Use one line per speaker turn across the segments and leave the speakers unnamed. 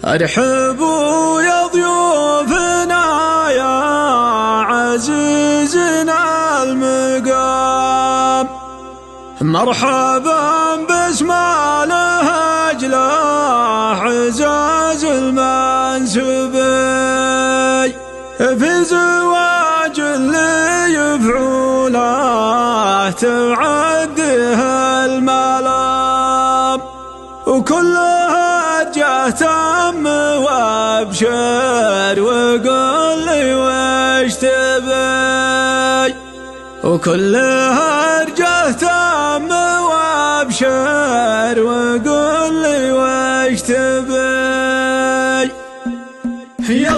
ارحبوا يا ضيوفنا يا عزيزنا المقام، مرحبا باسم الهج له عزاز المنسبي، في زواج اللي يفعوله تعديه الملام، وكلها تم وابشر وقل لي وش تبي، وكلها تم وابشر وقل لي وش تبي. يا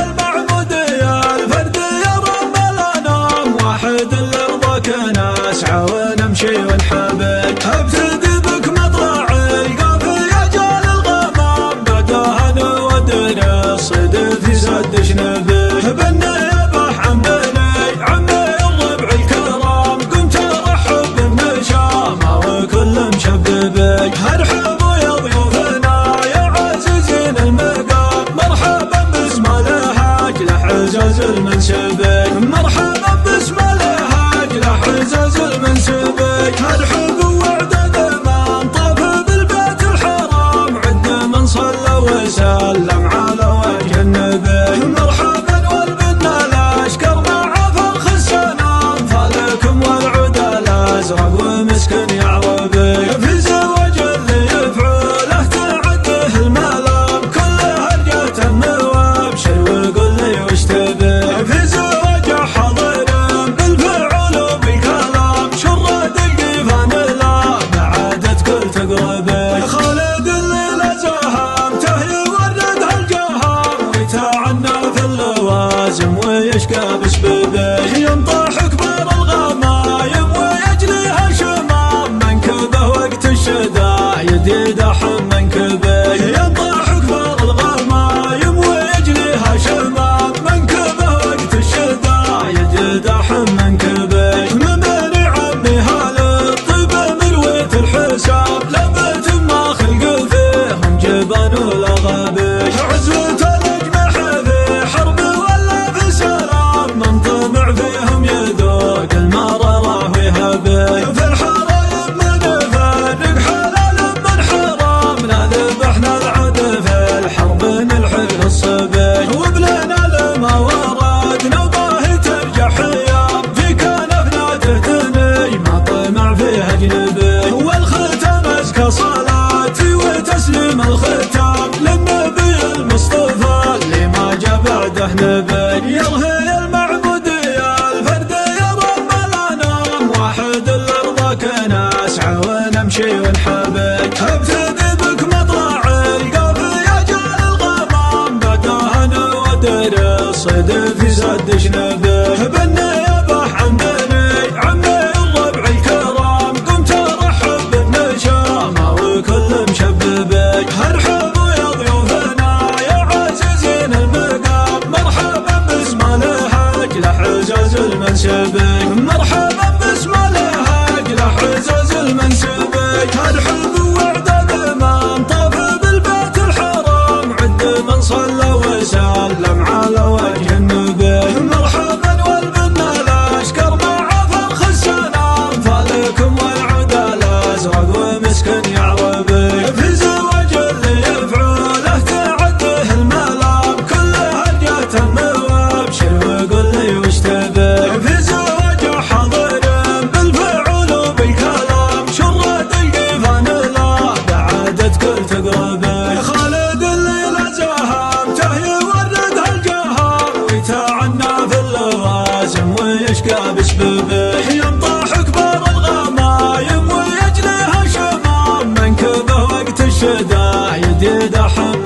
المعبود يا الفرد يا رب الانام، واحد اللي رضاك نسعى ونمشي ونحبك، ابتدي بك مطلع القافية جال الغمام، بعدها نودن الصيد في سد شنبه، بالنيابة حمدني عمي الربع الكرام، قمت ارحب بالنشامة وكل مشببي، ارحبوا يا ضيوفنا يا عزيزين المقام، مرحبا باسم الهج له عزاز المنسبي، مرحبا باسم الهج له عزاز المنسبي، ارحبوا وعدد من طاف بالبيت الحرام، عد من صلى وسلم على وجه النبي، مرحبا والبنا الاشكر مع فخ السنام، فلكم والعود الازرق ومسكن يا عربي، في زواج اللي يفعله تعده الملام، كلها رجعت وابشر وقل لي وش تبي، في زواج حاضر بالفعل وبالكلام، شرد القيفان لا بعدت كل تقربي، خالد اللي لزهمته يورد هالجهام، ويتعنى في اللوازم ويشكى بسببه، ينطح كبار الغمايم ويجليها شمام، منكبه وقت الشدايد يدحم منكبه، ينطح كبار الغمايم ويجليها شمام، منكبه وقت الشدايد يدحم منكبه، من بني عمي هالطيب مروية الحساب، لبيت ما خلق فيهم جبن ولا غبي، عزوة الاجمح في حرب ولا في سلام، من طمع فيهم يذوق المرارة ويهبي، في الحرايم من فرق حلال من حرام، لا ذبحنا العد في الحرب نلحق الصبي، وبلنا لما وردنا وباهي ترجع حيام، في كنفنا تهتني ما طمع فيها اجنبي، والختام ازكى صلاتي وتسليم الختام للنبي المصطفى اللي ما جا بعده نبي، يا المعبود يا الفرد يا رب الانام، واحد اللي رضاك نسعى ونمشي ونحبك، ابتدي بك مطلع القافية جال الغمام، بعدها نودر الصيد في سد شنبه، بالنيابة حمدني عمي الربع الكرام، قمت ارحب بالنشامة وكل مشببي، ارحبوا يا ضيوفنا يا عزيزين المقام، مرحبا باسم الهج له عزاز المنسبي، مرحبا باسم الهج له عزاز المنسبي، ارحبوا وعدد من طاف بالبيت الحرام، عد من صلى وسلم على وجه النبي، مرحبا والبنا الاشكر مع فخ السنام، فلكم والعود الازرق ومسكن يا عربي، في زواج اللي يفعوله تعده الملام، كلها رجعت وابشر وقل لي وش تبي، في زواج حاضر بالفعل وبالكلام، شرد القيفان لا بعدت كل تقربي، خالد اللي لزهمته يورد هالجهام، ويتعنى في اللوازم ويشكى بسببه، ينطح كبار الغمايم ويجليها شمام، منكبه وقت الشدايد يدحم